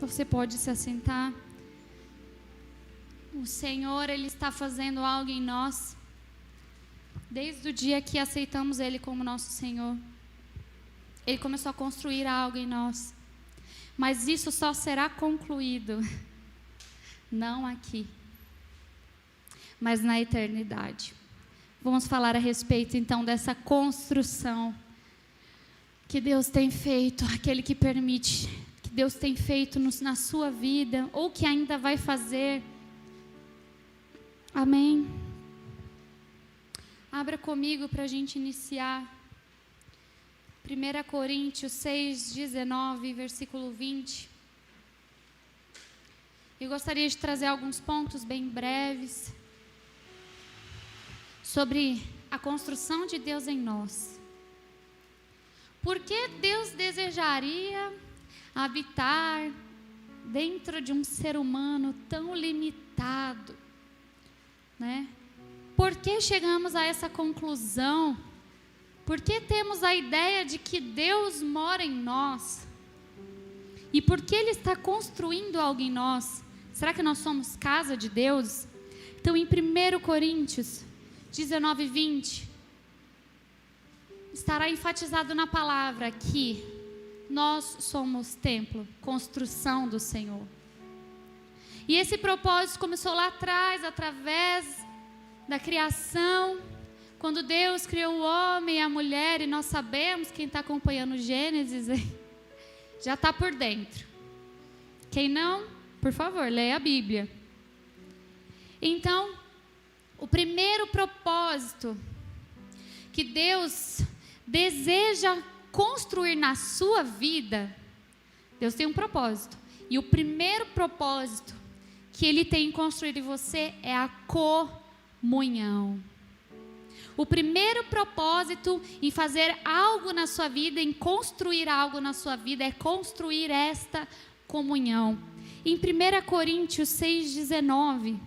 Você pode se assentar. O Senhor, Ele está fazendo algo em nós. Desde o dia que aceitamos Ele como nosso Senhor. Ele começou a construir algo em nós. Mas isso só será concluído, não aqui, mas na eternidade. Vamos falar a respeito então dessa construção que Deus tem feito, aquele que permite, que Deus tem feito na sua vida, ou que ainda vai fazer. Amém? Abra comigo para a gente iniciar. 1 Coríntios 6, 19, versículo 20. Eu gostaria de trazer alguns pontos bem breves sobre a construção de Deus em nós. Por que Deus desejaria habitar dentro de um ser humano tão limitado, né? Por que chegamos a essa conclusão? Por que temos a ideia de que Deus mora em nós? E por que Ele está construindo algo em nós? Será que nós somos casa de Deus? Então, em 1 Coríntios 19, 20, estará enfatizado na palavra que nós somos templo, construção do Senhor. E esse propósito começou lá atrás, através da criação, quando Deus criou o homem e a mulher, e nós sabemos, quem está acompanhando Gênesis, já está por dentro. Quem não, por favor, leia a Bíblia. Então, o primeiro propósito que Deus deseja construir na sua vida, Deus tem um propósito. E o primeiro propósito que Ele tem em construir em você é a comunhão. O primeiro propósito em fazer algo na sua vida, em construir algo na sua vida, é construir esta comunhão. Em 1 Coríntios 6,19,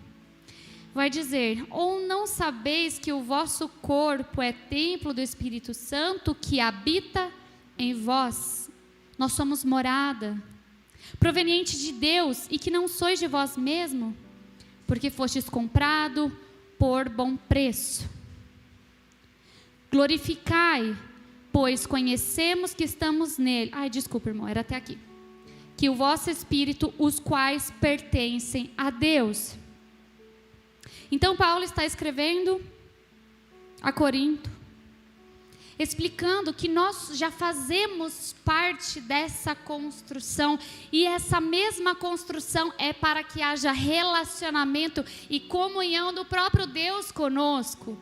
vai dizer: ou não sabeis que o vosso corpo é templo do Espírito Santo que habita em vós? Nós somos morada, proveniente de Deus, e que não sois de vós mesmo, porque fostes comprado por bom preço. Glorificai, pois conhecemos que estamos nele. Desculpa, irmão, era até aqui. Que o vosso espírito, os quais pertencem a Deus. Então, Paulo está escrevendo a Corinto, explicando que nós já fazemos parte dessa construção, e essa mesma construção é para que haja relacionamento e comunhão do próprio Deus conosco.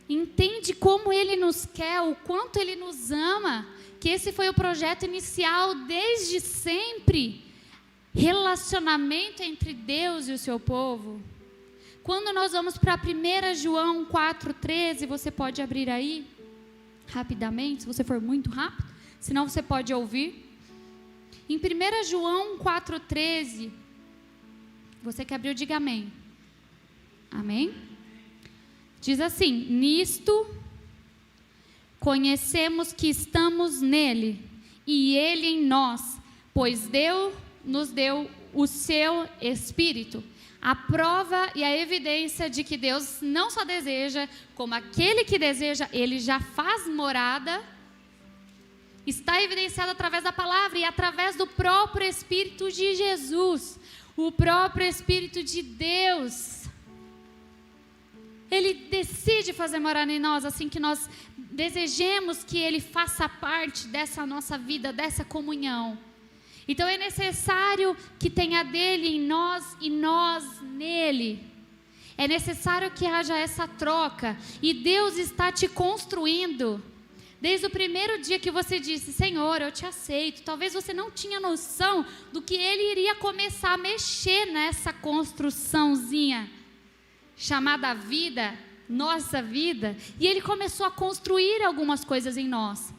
Entende como Ele nos quer, o quanto Ele nos ama, que esse foi o projeto inicial desde sempre, relacionamento entre Deus e o seu povo. Quando nós vamos para 1 João 4,13, você pode abrir aí, rapidamente, se você for muito rápido, senão você pode ouvir. Em 1 João 4,13, você que abriu, diga amém. Amém? Diz assim: nisto conhecemos que estamos nele, e ele em nós, pois Deus nos deu o seu Espírito. A prova e a evidência de que Deus não só deseja, como aquele que deseja, Ele já faz morada, está evidenciado através da palavra e através do próprio Espírito de Jesus, o próprio Espírito de Deus. Ele decide fazer morada em nós, assim que nós desejemos que Ele faça parte dessa nossa vida, dessa comunhão. Então é necessário que tenha dele em nós e nós nele. É necessário que haja essa troca. E Deus está te construindo. Desde o primeiro dia que você disse: Senhor, eu te aceito. Talvez você não tinha noção do que Ele iria começar a mexer nessa construçãozinha chamada vida, nossa vida. E Ele começou a construir algumas coisas em nós.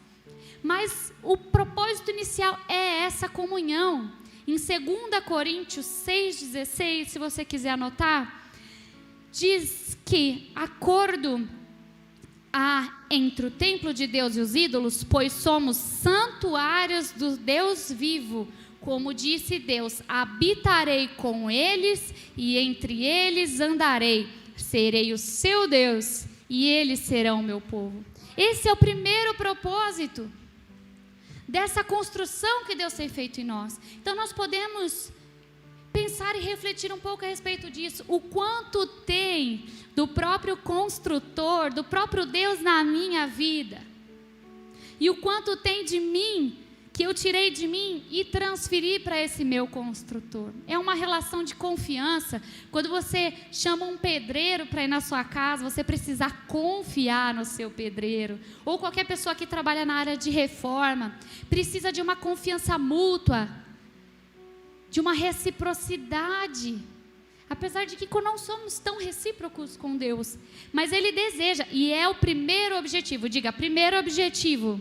Mas o propósito inicial é essa comunhão. Em 2 Coríntios 6,16, se você quiser anotar, diz que acordo há entre o templo de Deus e os ídolos? Pois somos santuários do Deus vivo. Como disse Deus, habitarei com eles e entre eles andarei. Serei o seu Deus e eles serão o meu povo. Esse é o primeiro propósito dessa construção que Deus tem feito em nós. Então nós podemos pensar e refletir um pouco a respeito disso. O quanto tem do próprio construtor, do próprio Deus na minha vida. E o quanto tem de mim, que eu tirei de mim e transferi para esse meu construtor. É uma relação de confiança. Quando você chama um pedreiro para ir na sua casa, você precisa confiar no seu pedreiro. Ou qualquer pessoa que trabalha na área de reforma, precisa de uma confiança mútua, de uma reciprocidade. Apesar de que não somos tão recíprocos com Deus, mas Ele deseja, e é o primeiro objetivo, diga, primeiro objetivo,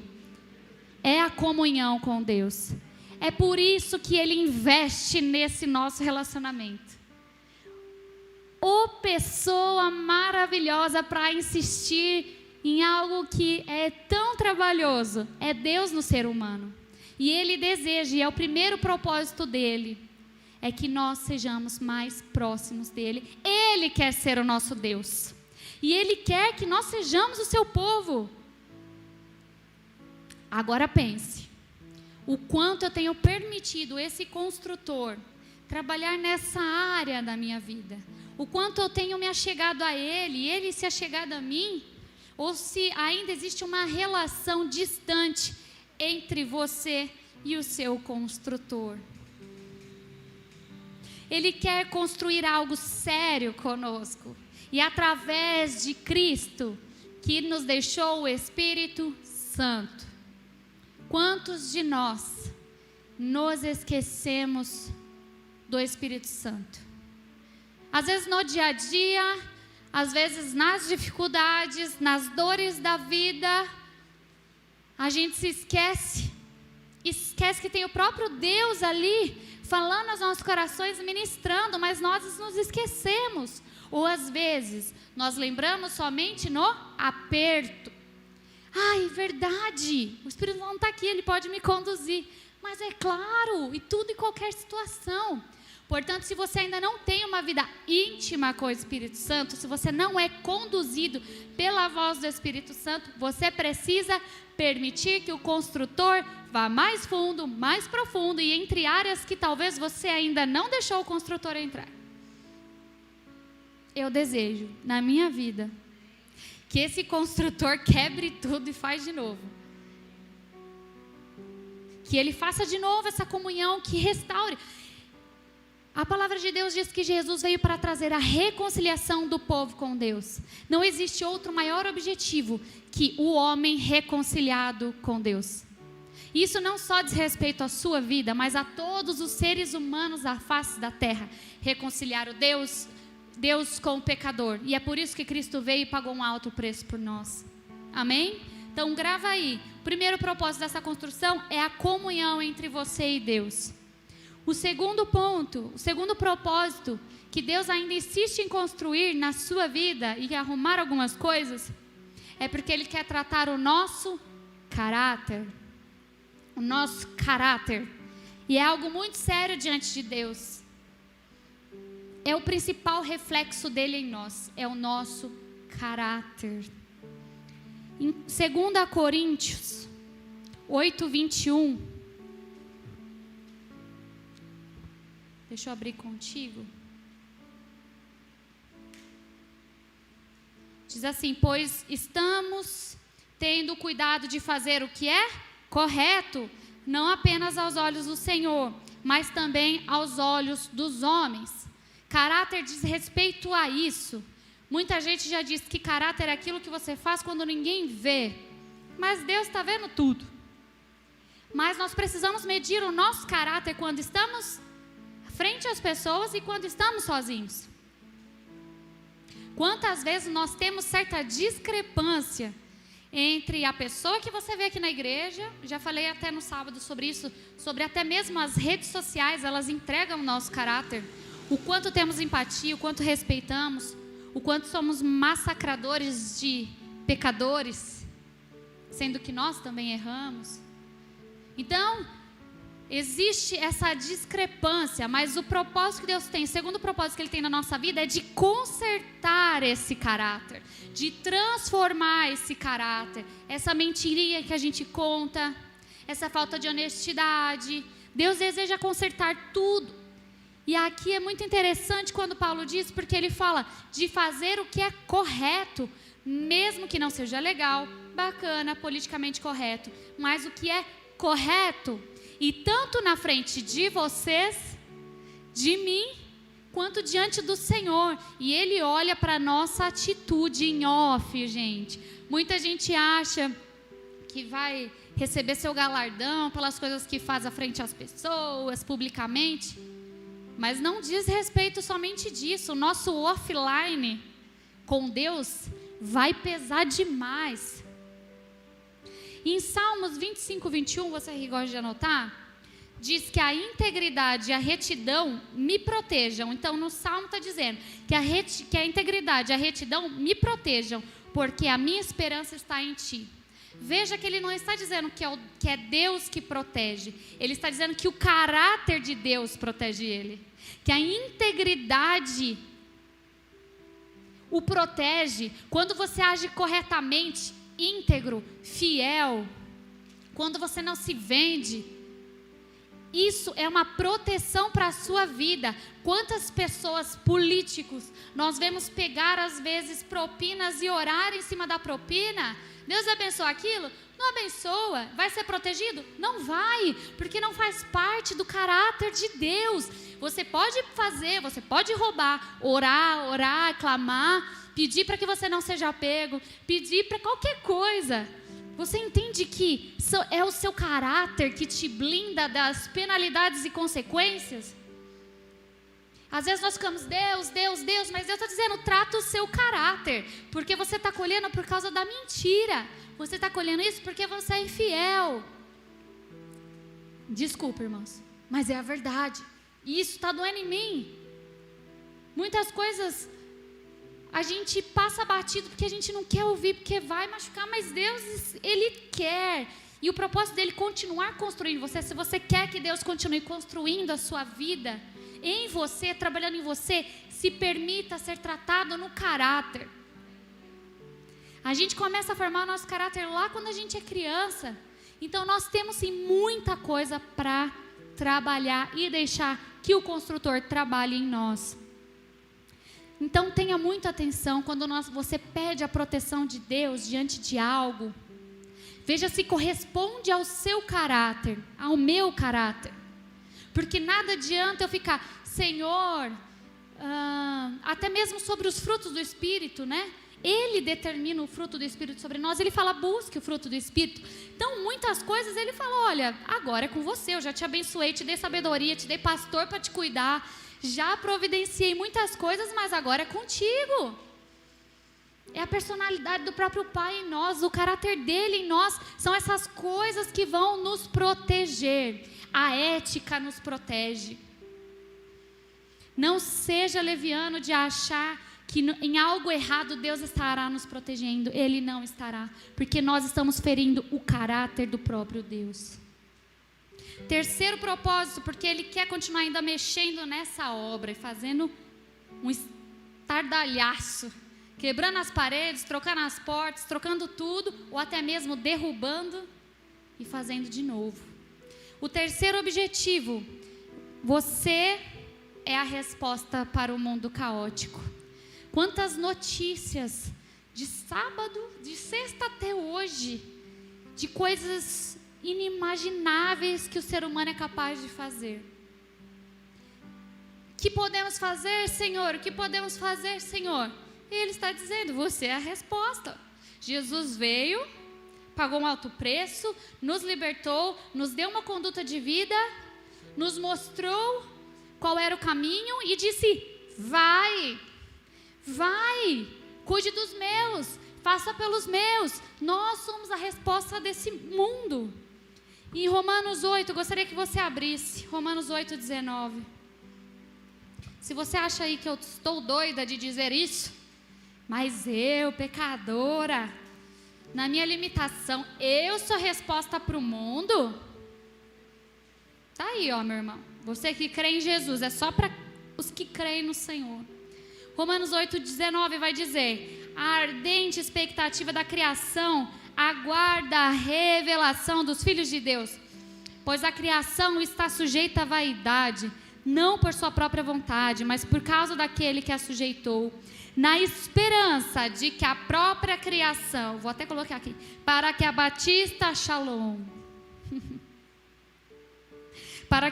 é a comunhão com Deus. É por isso que Ele investe nesse nosso relacionamento. Ô pessoa maravilhosa para insistir em algo que é tão trabalhoso, é Deus no ser humano. E Ele deseja, e é o primeiro propósito dEle, é que nós sejamos mais próximos dEle. Ele quer ser o nosso Deus. E Ele quer que nós sejamos o seu povo. Agora pense, o quanto eu tenho permitido esse construtor trabalhar nessa área da minha vida. O quanto eu tenho me achegado a Ele, e Ele se achegado a mim. Ou se ainda existe uma relação distante entre você e o seu construtor. Ele quer construir algo sério conosco. E através de Cristo, que nos deixou o Espírito Santo. Quantos de nós nos esquecemos do Espírito Santo? Às vezes no dia a dia, às vezes nas dificuldades, nas dores da vida, a gente se esquece que tem o próprio Deus ali, falando aos nossos corações, ministrando, mas nós nos esquecemos. Ou às vezes, nós lembramos somente no aperto. Ai, verdade, o Espírito não está aqui, Ele pode me conduzir. Mas é claro, e tudo em qualquer situação. Portanto, se você ainda não tem uma vida íntima com o Espírito Santo, se você não é conduzido pela voz do Espírito Santo, você precisa permitir que o construtor vá mais fundo, mais profundo e entre áreas que talvez você ainda não deixou o construtor entrar. Eu desejo, na minha vida, que esse construtor quebre tudo e faz de novo. Que Ele faça de novo essa comunhão, que restaure. A palavra de Deus diz que Jesus veio para trazer a reconciliação do povo com Deus. Não existe outro maior objetivo que o homem reconciliado com Deus. Isso não só diz respeito à sua vida, mas a todos os seres humanos da face da terra. Reconciliar o Deus com o pecador. E é por isso que Cristo veio e pagou um alto preço por nós. Amém? Então grava aí. O primeiro propósito dessa construção é a comunhão entre você e Deus. O segundo ponto, o segundo propósito que Deus ainda insiste em construir na sua vida e arrumar algumas coisas, é porque Ele quer tratar o nosso caráter. O nosso caráter. E é algo muito sério diante de Deus. É o principal reflexo dele em nós. É o nosso caráter. Em 2 Coríntios 8:21. Deixa eu abrir contigo. Diz assim: pois estamos tendo cuidado de fazer o que é correto, não apenas aos olhos do Senhor, mas também aos olhos dos homens. Caráter diz respeito a isso. Muita gente já diz que caráter é aquilo que você faz quando ninguém vê. Mas Deus está vendo tudo. Mas nós precisamos medir o nosso caráter quando estamos frente às pessoas e quando estamos sozinhos. Quantas vezes nós temos certa discrepância entre a pessoa que você vê aqui na igreja, já falei até no sábado sobre isso, sobre até mesmo as redes sociais, elas entregam o nosso caráter, o quanto temos empatia, o quanto respeitamos, o quanto somos massacradores de pecadores, sendo que nós também erramos. Então, existe essa discrepância, mas o propósito que Deus tem, o segundo propósito que Ele tem na nossa vida é de consertar esse caráter, de transformar esse caráter, essa mentirinha que a gente conta, essa falta de honestidade. Deus deseja consertar tudo. E aqui é muito interessante quando Paulo diz, porque ele fala de fazer o que é correto, mesmo que não seja legal, bacana, politicamente correto, mas o que é correto. E tanto na frente de vocês, de mim, quanto diante do Senhor. E Ele olha para a nossa atitude em off, gente. Muita gente acha que vai receber seu galardão pelas coisas que faz à frente às pessoas, publicamente. Mas não diz respeito somente disso. O nosso offline com Deus vai pesar demais. Em Salmos 25, 21, você que gosta de anotar, diz que a integridade e a retidão me protejam. Então, no Salmo está dizendo que a integridade e a retidão me protejam, porque a minha esperança está em Ti. Veja que ele não está dizendo que é Deus que protege. Ele está dizendo que o caráter de Deus protege ele. Que a integridade o protege quando você age corretamente, íntegro, fiel, quando você não se vende. Isso é uma proteção para a sua vida. Quantas pessoas, políticos, nós vemos pegar às vezes propinas e orar em cima da propina? Deus abençoa aquilo? Não abençoa. Vai ser protegido? Não vai, porque não faz parte do caráter de Deus. Você pode fazer, você pode roubar, orar, clamar, pedir para que você não seja pego, pedir para qualquer coisa. Você entende que é o seu caráter que te blinda das penalidades e consequências? Às vezes nós ficamos, Deus, mas Deus está dizendo, trata o seu caráter, porque você está colhendo por causa da mentira, você está colhendo isso porque você é infiel. Desculpa, irmãos, mas é a verdade, e isso está doendo em mim. Muitas coisas a gente passa batido porque a gente não quer ouvir, porque vai machucar, mas Deus, Ele quer, e o propósito dele é continuar construindo você. Se você quer que Deus continue construindo a sua vida, em você, trabalhando em você, se permita ser tratado no caráter. A gente começa a formar o nosso caráter lá quando a gente é criança. Então nós temos sim muita coisa para trabalhar e deixar que o construtor trabalhe em nós. Então tenha muita atenção quando você pede a proteção de Deus diante de algo. Veja se corresponde ao seu caráter, ao meu caráter. Porque nada adianta eu ficar, Senhor, até mesmo sobre os frutos do Espírito, né? Ele determina o fruto do Espírito sobre nós, Ele fala, busque o fruto do Espírito. Então, muitas coisas Ele fala, olha, agora é com você, eu já te abençoei, te dei sabedoria, te dei pastor para te cuidar, já providenciei muitas coisas, mas agora é contigo. É a personalidade do próprio Pai em nós, o caráter dele em nós, são essas coisas que vão nos proteger. A ética nos protege. Não seja leviano de achar que em algo errado Deus estará nos protegendo. Ele não estará, porque nós estamos ferindo o caráter do próprio Deus. Terceiro propósito, porque Ele quer continuar ainda mexendo nessa obra e fazendo um estardalhaço, quebrando as paredes, trocando as portas, trocando tudo, ou até mesmo derrubando e fazendo de novo. O terceiro objetivo, você é a resposta para o mundo caótico. Quantas notícias de sábado, de sexta até hoje, de coisas inimagináveis que o ser humano é capaz de fazer. O que podemos fazer, Senhor? O que podemos fazer, Senhor? Ele está dizendo, você é a resposta. Jesus veio, pagou um alto preço, nos libertou, nos deu uma conduta de vida, nos mostrou qual era o caminho e disse, vai, cuide dos meus, faça pelos meus. Nós somos a resposta desse mundo. Em Romanos 8, eu gostaria que você abrisse, Romanos 8, 19. Se você acha aí que eu estou doida de dizer isso, mas eu, pecadora, na minha limitação, eu sou resposta para o mundo? Tá aí, ó, meu irmão. Você que crê em Jesus, é só para os que creem no Senhor. Romanos 8,19 vai dizer: a ardente expectativa da criação aguarda a revelação dos filhos de Deus, pois a criação está sujeita à vaidade, não por sua própria vontade, mas por causa daquele que a sujeitou, na esperança de que a própria criação, vou até colocar aqui, para que a Batista Shalom, para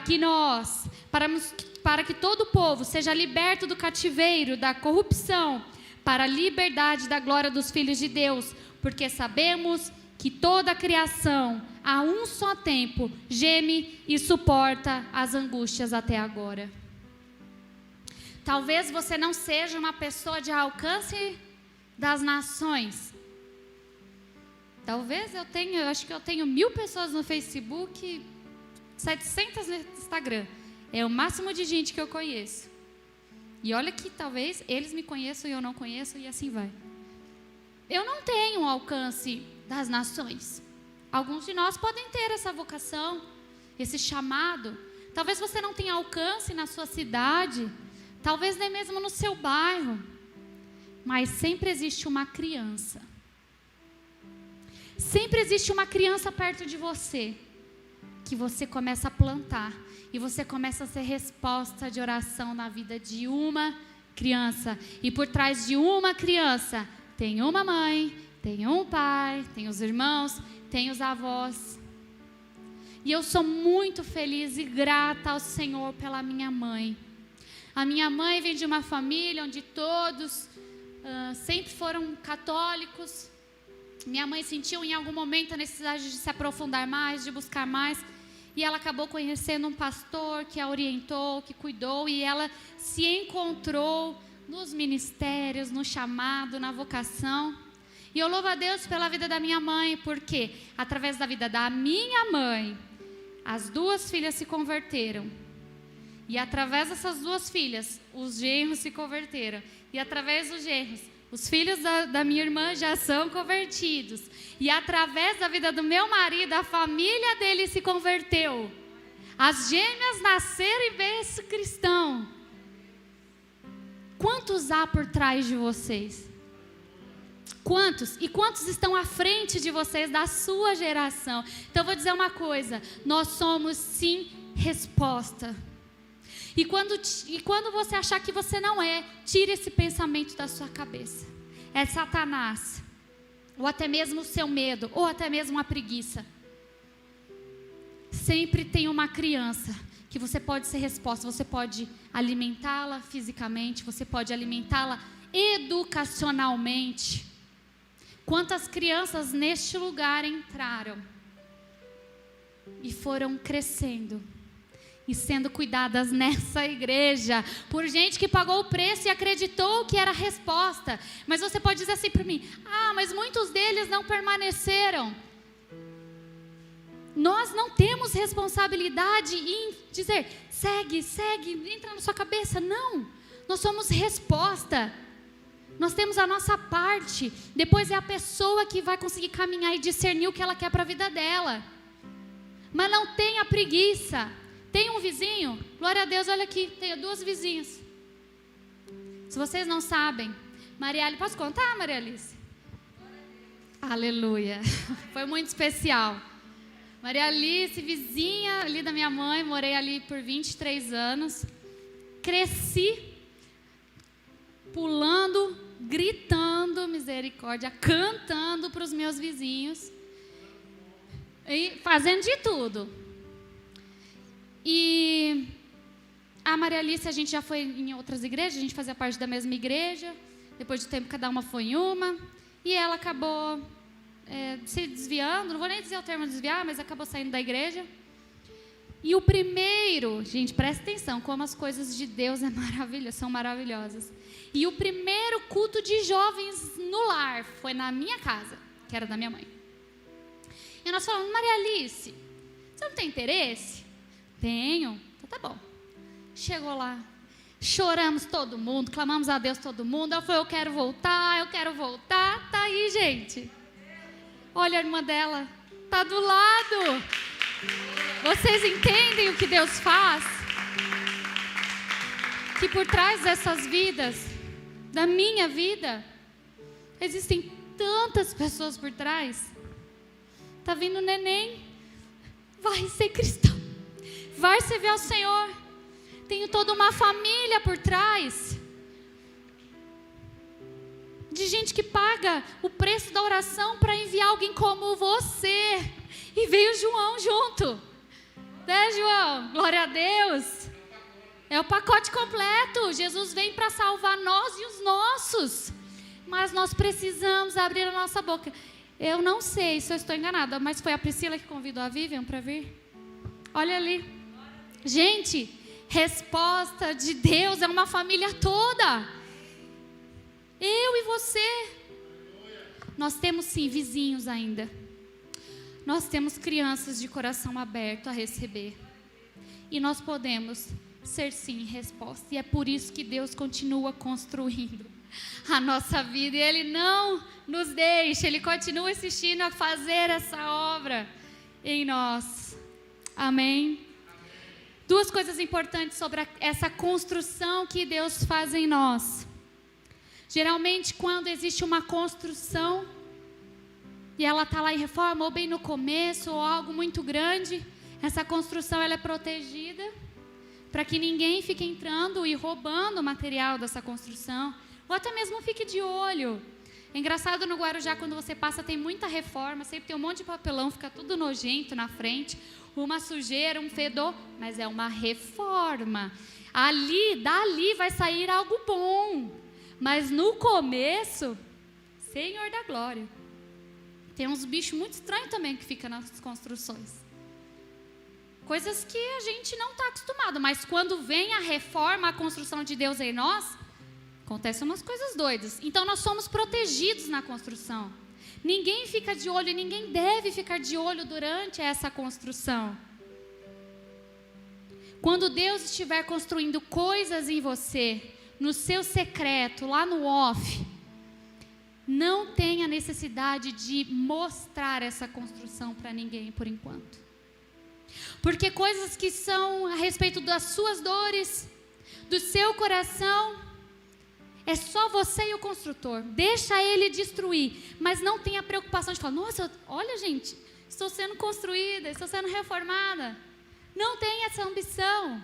que todo o povo seja liberto do cativeiro, da corrupção, para a liberdade da glória dos filhos de Deus, porque sabemos que toda a criação, a um só tempo, geme e suporta as angústias até agora. Talvez você não seja uma pessoa de alcance das nações. Talvez eu acho que eu tenho 1000 pessoas no Facebook, 700 no Instagram. É o máximo de gente que eu conheço. E olha que talvez eles me conheçam e eu não conheço, e assim vai. Eu não tenho alcance das nações. Alguns de nós podem ter essa vocação, esse chamado. Talvez você não tenha alcance na sua cidade, talvez nem mesmo no seu bairro, mas sempre existe uma criança. Sempre existe uma criança perto de você, que você começa a plantar, e você começa a ser resposta de oração na vida de uma criança. E por trás de uma criança, tem uma mãe, tem um pai, tem os irmãos, tem os avós. E eu sou muito feliz e grata ao Senhor pela minha mãe. A minha mãe vem de uma família onde todos sempre foram católicos. Minha mãe sentiu em algum momento a necessidade de se aprofundar mais, de buscar mais. E ela acabou conhecendo um pastor que a orientou, que cuidou. E ela se encontrou nos ministérios, no chamado, na vocação. E eu louvo a Deus pela vida da minha mãe, porque através da vida da minha mãe, as 2 filhas se converteram. E através dessas 2 filhas, os genros se converteram. E através dos genros, os filhos da minha irmã já são convertidos. E através da vida do meu marido, a família dele se converteu. As gêmeas nasceram em berço cristão. Quantos há por trás de vocês? Quantos? E quantos estão à frente de vocês, da sua geração? Então eu vou dizer uma coisa: nós somos sim resposta. E quando você achar que você não é, tire esse pensamento da sua cabeça. É Satanás, ou até mesmo o seu medo, ou até mesmo a preguiça. Sempre tem uma criança que você pode ser resposta. Você pode alimentá-la fisicamente, você pode alimentá-la educacionalmente. Quantas crianças neste lugar entraram e foram crescendo e sendo cuidadas nessa igreja por gente que pagou o preço e acreditou que era a resposta. Mas você pode dizer assim para mim: mas muitos deles não permaneceram. Nós não temos responsabilidade em dizer: segue, entra na sua cabeça. Não, nós somos resposta. Nós temos a nossa parte. Depois é a pessoa que vai conseguir caminhar e discernir o que ela quer para a vida dela. Mas não tenha preguiça. Tem um vizinho? Glória a Deus, olha aqui, tenho 2 vizinhas. Se vocês não sabem, Maria Alice, posso contar, Maria Alice? Aleluia, foi muito especial. Maria Alice, vizinha ali da minha mãe, morei ali por 23 anos. Cresci pulando, gritando, misericórdia, cantando para os meus vizinhos e fazendo de tudo. E a Maria Alice, a gente já foi em outras igrejas, a gente fazia parte da mesma igreja. Depois de tempo, cada uma foi em uma. E ela acabou se desviando, não vou nem dizer o termo desviar, mas acabou saindo da igreja. E o primeiro, gente, presta atenção, como as coisas de Deus são maravilhosas. E o primeiro culto de jovens no lar foi na minha casa, que era da minha mãe. E nós falamos: Maria Alice, você não tem interesse? Tenho. Então tá bom. Chegou lá, choramos todo mundo, clamamos a Deus todo mundo. Ela falou: eu quero voltar. Tá aí, gente. Olha a irmã dela, está do lado. Vocês entendem o que Deus faz? Que por trás dessas vidas, da minha vida, existem tantas pessoas por trás. Está vindo o neném, vai ser cristão, vai servir ao Senhor. Tenho toda uma família por trás, de gente que paga o preço da oração para enviar alguém como você. E veio João junto, né, João? Glória a Deus. É o pacote completo. Jesus vem para salvar nós e os nossos. Mas nós precisamos abrir a nossa boca. Eu não sei se eu estou enganada, mas foi a Priscila que convidou a Vivian para vir? Olha ali. Gente, resposta de Deus é uma família toda. Eu e você. Nós temos sim vizinhos ainda. Nós temos crianças de coração aberto a receber. E nós podemos ser sim resposta. E é por isso que Deus continua construindo a nossa vida. E Ele não nos deixa. Ele continua insistindo a fazer essa obra em nós. Amém? Duas coisas importantes sobre essa construção que Deus faz em nós. Geralmente, quando existe uma construção e ela está lá em reforma, ou bem no começo, ou algo muito grande, essa construção ela é protegida para que ninguém fique entrando e roubando o material dessa construção, ou até mesmo fique de olho. É engraçado, no Guarujá, quando você passa, tem muita reforma, sempre tem um monte de papelão, fica tudo nojento na frente, uma sujeira, um fedor, mas é uma reforma. Dali vai sair algo bom. Mas no começo, Senhor da glória, tem uns bichos muito estranhos também que ficam nas construções. Coisas que a gente não está acostumado, mas quando vem a reforma, a construção de Deus em nós, acontecem umas coisas doidas. Então nós somos protegidos na construção. Ninguém fica de olho, ninguém deve ficar de olho durante essa construção. Quando Deus estiver construindo coisas em você, no seu secreto, lá no off, não tenha necessidade de mostrar essa construção para ninguém por enquanto. Porque coisas que são a respeito das suas dores, do seu coração, é só você e o construtor. Deixa ele destruir, mas não tenha preocupação de falar, nossa, olha gente, estou sendo construída, estou sendo reformada. Não tenha essa ambição.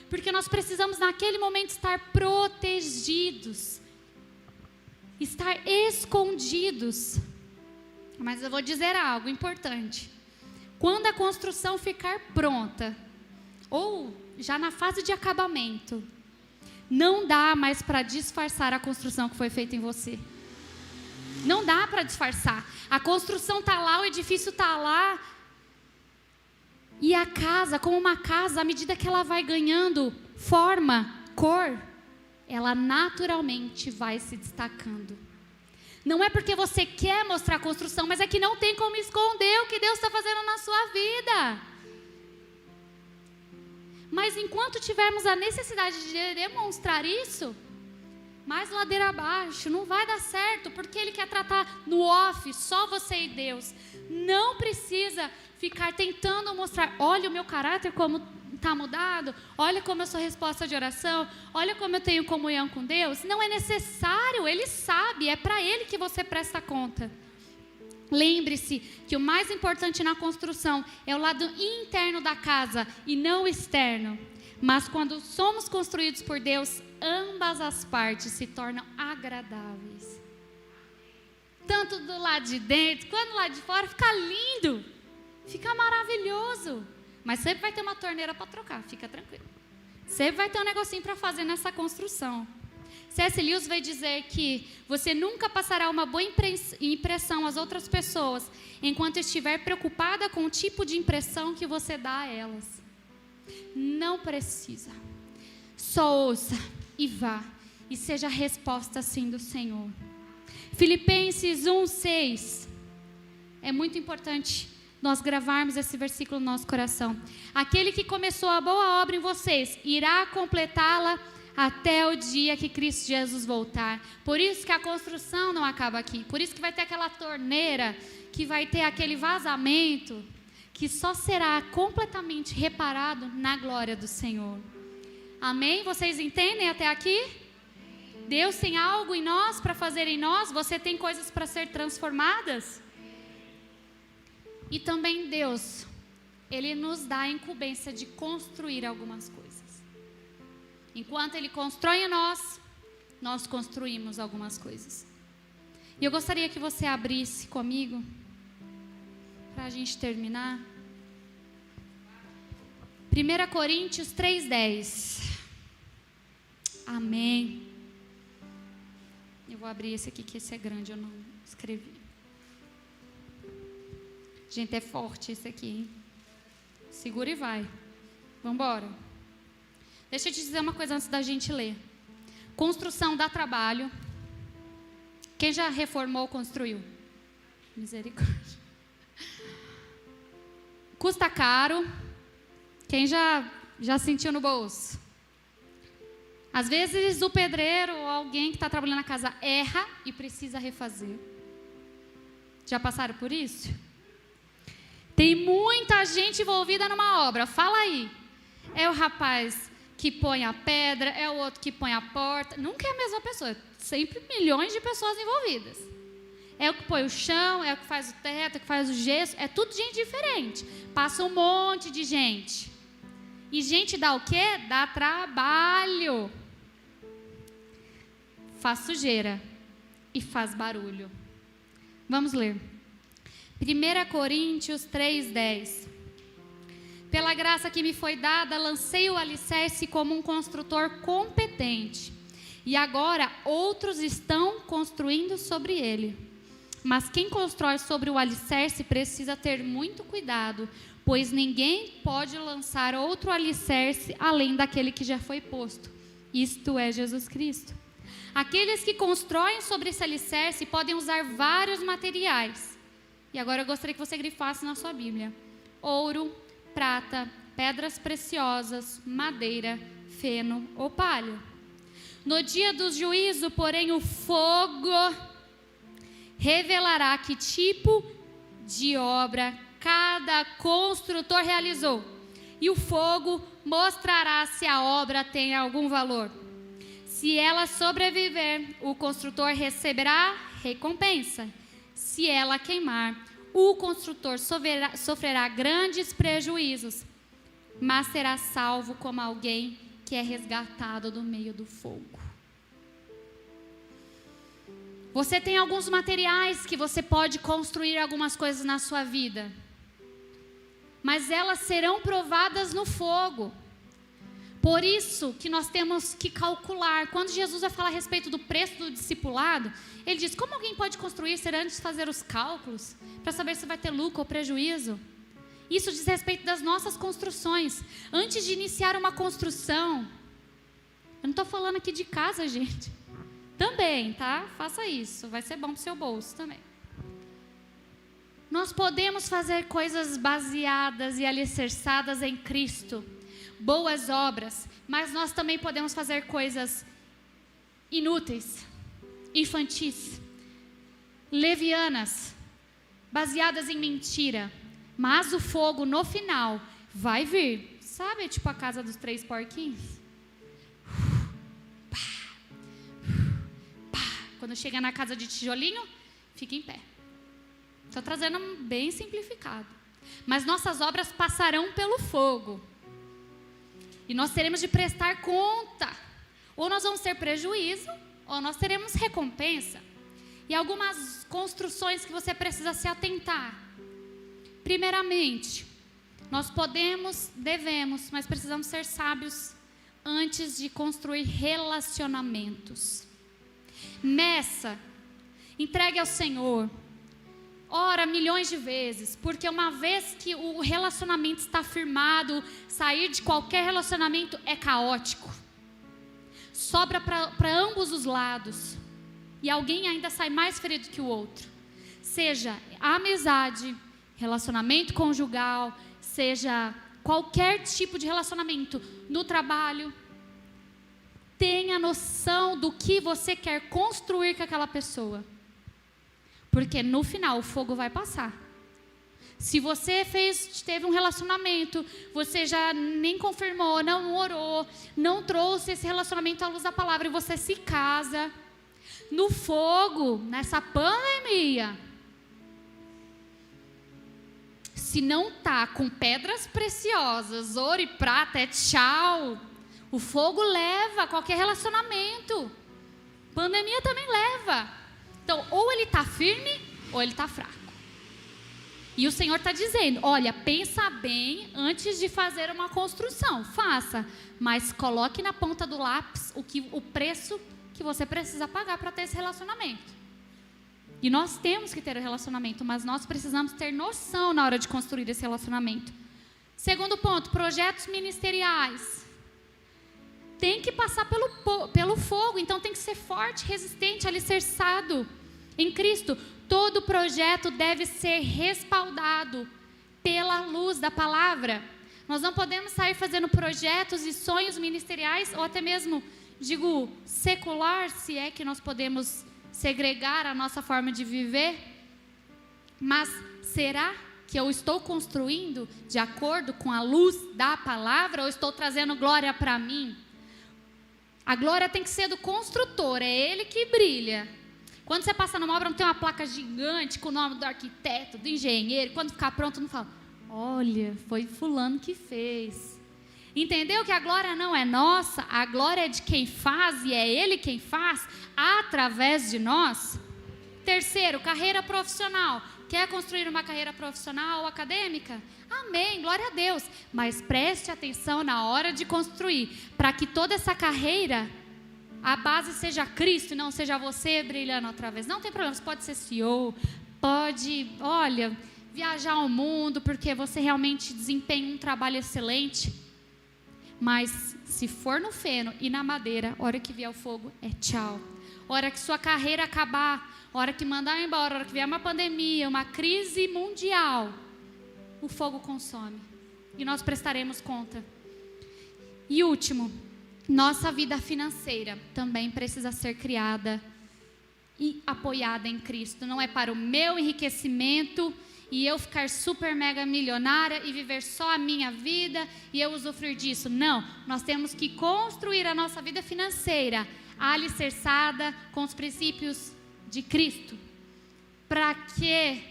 Porque nós precisamos naquele momento estar protegidos, estar escondidos. Mas eu vou dizer algo importante. Quando a construção ficar pronta, ou já na fase de acabamento, não dá mais para disfarçar a construção que foi feita em você. Não dá para disfarçar. A construção está lá, o edifício está lá. E a casa, como uma casa, à medida que ela vai ganhando forma, cor, ela naturalmente vai se destacando. Não é porque você quer mostrar a construção, mas é que não tem como esconder o que Deus está fazendo na sua vida. Mas enquanto tivermos a necessidade de demonstrar isso, mais ladeira abaixo, não vai dar certo, porque Ele quer tratar no off, só você e Deus. Não precisa ficar tentando mostrar, olha o meu caráter como está mudado, olha como eu sou resposta de oração, olha como eu tenho comunhão com Deus. Não é necessário, Ele sabe, é para Ele que você presta conta. Lembre-se que o mais importante na construção é o lado interno da casa e não o externo. Mas quando somos construídos por Deus, ambas as partes se tornam agradáveis. Tanto do lado de dentro quanto do lado de fora, fica lindo, fica maravilhoso. Mas sempre vai ter uma torneira para trocar, fica tranquilo. Sempre vai ter um negocinho para fazer nessa construção. C.S. Lewis vai dizer que você nunca passará uma boa impressão às outras pessoas enquanto estiver preocupada com o tipo de impressão que você dá a elas. Não precisa. Só ouça e vá. E seja a resposta sim do Senhor. Filipenses 1:6. É muito importante nós gravarmos esse versículo no nosso coração. Aquele que começou a boa obra em vocês irá completá-la até o dia que Cristo Jesus voltar. Por isso que a construção não acaba aqui. Por isso que vai ter aquela torneira que vai ter aquele vazamento que só será completamente reparado na glória do Senhor. Amém? Vocês entendem até aqui? Deus tem algo em nós para fazer em nós. Você tem coisas para ser transformadas. E também Deus, Ele nos dá a incumbência de construir algumas coisas. Enquanto Ele constrói em nós, nós construímos algumas coisas. E eu gostaria que você abrisse comigo, para a gente terminar. 1 Coríntios 3:10. Amém. Eu vou abrir esse aqui, que esse é grande, eu não escrevi. Gente, é forte esse aqui, hein? Segura e vai. Vamos embora. Deixa eu te dizer uma coisa antes da gente ler. Construção dá trabalho. Quem já reformou, construiu? Misericórdia. Custa caro. Quem já sentiu no bolso? Às vezes o pedreiro ou alguém que está trabalhando na casa erra e precisa refazer. Já passaram por isso? Tem muita gente envolvida numa obra. Fala aí. É o rapaz que põe a pedra, é o outro que põe a porta. Nunca é a mesma pessoa. Sempre milhões de pessoas envolvidas. É o que põe o chão, é o que faz o teto, é o que faz o gesso. É tudo gente diferente. Passa um monte de gente. E gente dá o quê? Dá trabalho. Faz sujeira e faz barulho. Vamos ler. 1 Coríntios 3:10. Pela graça que me foi dada, lancei o alicerce como um construtor competente. E agora outros estão construindo sobre ele. Mas quem constrói sobre o alicerce precisa ter muito cuidado, pois ninguém pode lançar outro alicerce além daquele que já foi posto. Isto é Jesus Cristo. Aqueles que constroem sobre esse alicerce podem usar vários materiais. E agora eu gostaria que você grifasse na sua Bíblia: ouro, prata, pedras preciosas, madeira, feno ou palha. No dia do juízo, porém, o fogo revelará que tipo de obra cada construtor realizou. E o fogo mostrará se a obra tem algum valor. Se ela sobreviver, o construtor receberá recompensa. Se ela queimar, o construtor sofrerá grandes prejuízos, mas será salvo como alguém que é resgatado do meio do fogo. Você tem alguns materiais que você pode construir algumas coisas na sua vida, mas elas serão provadas no fogo. Por isso que nós temos que calcular. Quando Jesus vai falar a respeito do preço do discipulado, ele diz: como alguém pode construir sem antes fazer os cálculos, para saber se vai ter lucro ou prejuízo? Isso diz respeito das nossas construções. Antes de iniciar uma construção, eu não estou falando aqui de casa, gente. Também, tá? Faça isso, vai ser bom para o seu bolso também. Nós podemos fazer coisas baseadas e alicerçadas em Cristo, boas obras, mas nós também podemos fazer coisas inúteis, infantis, levianas, baseadas em mentira. Mas o fogo no final vai vir. Sabe, tipo a casa dos 3 porquinhos? Quando chega na casa de tijolinho, fica em pé. Estou trazendo bem simplificado. Mas nossas obras passarão pelo fogo. E nós teremos de prestar conta. Ou nós vamos ter prejuízo, ou nós teremos recompensa. E algumas construções que você precisa se atentar. Primeiramente, nós devemos, mas precisamos ser sábios antes de construir relacionamentos. Meça, entregue ao Senhor, ora milhões de vezes, porque uma vez que o relacionamento está firmado, sair de qualquer relacionamento é caótico, sobra para ambos os lados, e alguém ainda sai mais ferido que o outro, seja amizade, relacionamento conjugal, seja qualquer tipo de relacionamento no trabalho. Tenha noção do que você quer construir com aquela pessoa. Porque no final o fogo vai passar. Se você teve um relacionamento, você já nem confirmou, não orou, não trouxe esse relacionamento à luz da palavra e você se casa, no fogo, nessa pandemia, se não tá com pedras preciosas, ouro e prata, é tchau. O fogo leva qualquer relacionamento. Pandemia também leva. Então, ou ele está firme, ou ele está fraco. E o Senhor está dizendo, olha, pensa bem antes de fazer uma construção. Faça, mas coloque na ponta do lápis o preço que você precisa pagar para ter esse relacionamento. E nós temos que ter o relacionamento, mas nós precisamos ter noção na hora de construir esse relacionamento. Segundo ponto, projetos ministeriais. Tem que passar pelo fogo, então tem que ser forte, resistente, alicerçado em Cristo. Todo projeto deve ser respaldado pela luz da palavra. Nós não podemos sair fazendo projetos e sonhos ministeriais, ou até mesmo, secular, se é que nós podemos segregar a nossa forma de viver. Mas será que eu estou construindo de acordo com a luz da palavra, ou estou trazendo glória para mim? A glória tem que ser do construtor, é ele que brilha. Quando você passa numa obra, não tem uma placa gigante com o nome do arquiteto, do engenheiro. Quando ficar pronto, não fala, olha, foi fulano que fez. Entendeu que a glória não é nossa, a glória é de quem faz, e é ele quem faz, através de nós. Terceiro, carreira profissional. Quer construir uma carreira profissional ou acadêmica? Amém, glória a Deus. Mas preste atenção na hora de construir, para que toda essa carreira, a base seja Cristo e não seja você brilhando através. Não tem problema, você pode ser CEO, pode, viajar ao mundo, porque você realmente desempenha um trabalho excelente. Mas se for no feno e na madeira, a hora que vier o fogo, é tchau. A hora que sua carreira acabar, a hora que mandar embora, a hora que vier uma pandemia, uma crise mundial, o fogo consome. E nós prestaremos conta. E último, nossa vida financeira também precisa ser criada e apoiada em Cristo. Não é para o meu enriquecimento e eu ficar super mega milionária e viver só a minha vida e eu usufruir disso. Não, nós temos que construir a nossa vida financeira alicerçada com os princípios de Cristo. Para quê?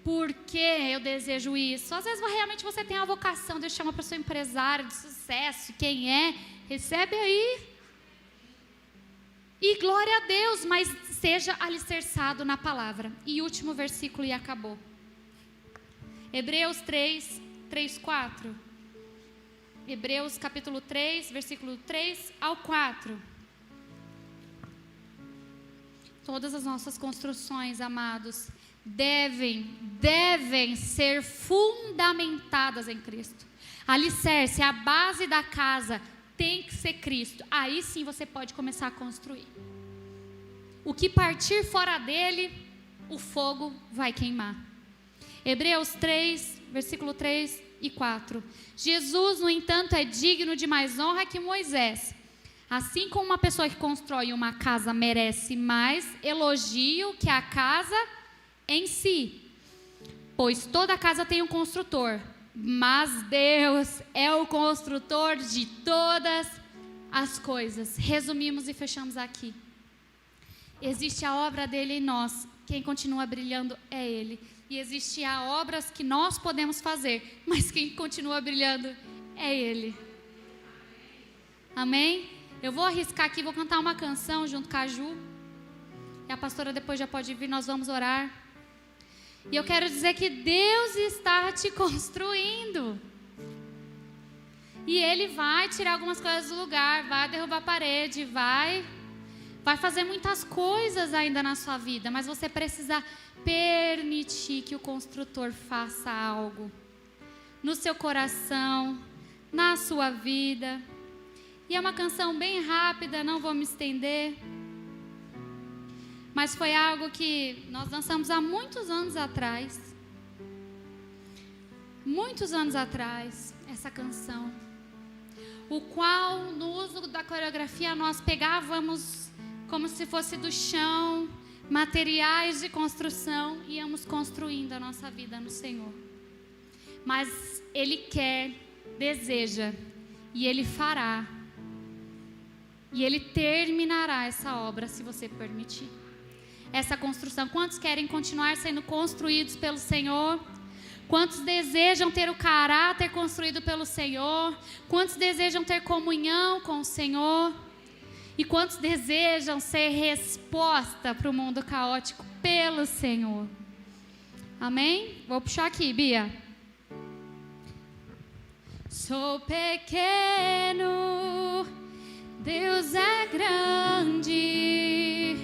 Por que eu desejo isso? Às vezes realmente você tem a vocação, Deus chama para ser empresário de sucesso. Quem é? Recebe aí. E glória a Deus, mas seja alicerçado na palavra. E último versículo e acabou. Hebreus 3, 4. Hebreus capítulo 3, versículo 3 ao 4. Todas as nossas construções, amados, devem ser fundamentadas em Cristo. Alicerce, a base da casa tem que ser Cristo. Aí sim você pode começar a construir. O que partir fora dele, o fogo vai queimar. Hebreus 3, versículo 3 e 4. Jesus, no entanto, é digno de mais honra que Moisés. Assim como uma pessoa que constrói uma casa merece mais elogio que a casa em si. Pois toda casa tem um construtor, mas Deus é o construtor de todas as coisas. Resumimos e fechamos aqui. Existe a obra dele em nós. Quem continua brilhando é ele. E existe a obras que nós podemos fazer, mas quem continua brilhando é ele. Amém? Eu vou arriscar aqui, vou cantar uma canção junto com a Ju. E a pastora depois já pode vir, nós vamos orar. E eu quero dizer que Deus está te construindo. E Ele vai tirar algumas coisas do lugar, vai derrubar a parede, vai fazer muitas coisas ainda na sua vida. Mas você precisa permitir que o construtor faça algo. No seu coração, na sua vida. E é uma canção bem rápida, não vou me estender. Mas foi algo que nós dançamos há muitos anos atrás. Muitos anos atrás, essa canção. O qual, no uso da coreografia, nós pegávamos como se fosse do chão, materiais de construção, íamos construindo a nossa vida no Senhor. Mas Ele quer, deseja, e Ele fará, e Ele terminará essa obra, se você permitir. Essa construção, quantos querem continuar sendo construídos pelo Senhor? Quantos desejam ter o caráter construído pelo Senhor? Quantos desejam ter comunhão com o Senhor? E quantos desejam ser resposta para o mundo caótico pelo Senhor? Amém? Vou puxar aqui, Bia. Sou pequeno, Deus é grande.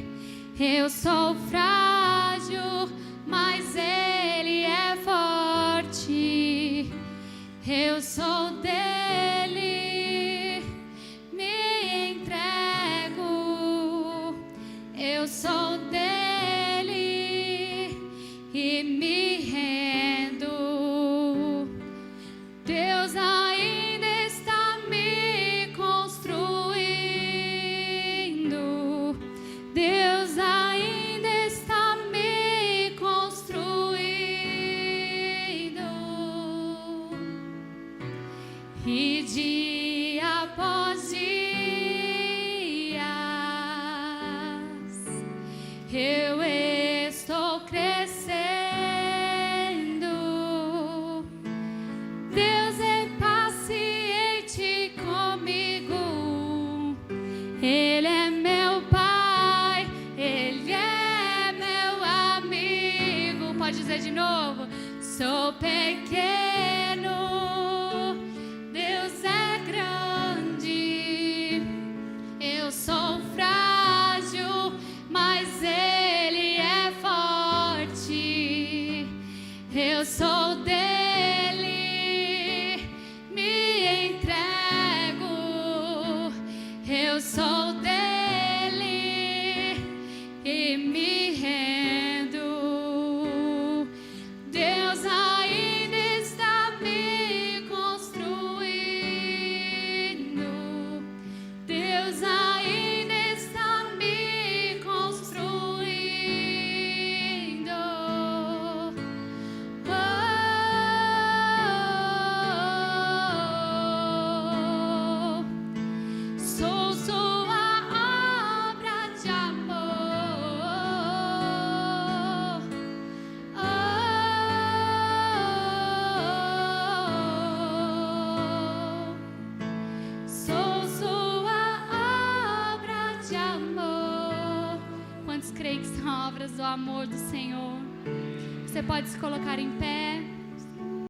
Eu sou frágil, mas Ele é forte. Eu sou dele, me entrego. Eu sou dele e me rendo. Deus ainda está me construindo. Deus ainda está me construindo. E dia após dias eu estou crescendo. Deus é paciente comigo. Ele é meu Pai, Ele é meu amigo. Pode dizer de novo. Sou pequeno, Deus é grande. Eu sou frágil, mas Ele é forte. Eu sou dele, me entrego. Eu sou dele e me rendo. Deus ainda está me construindo. Deus ainda está me construindo. Oh, sou sua obra de amor. Sou sua obra de amor. Quantos creem que são obras do amor do Senhor? Você pode se colocar em pé.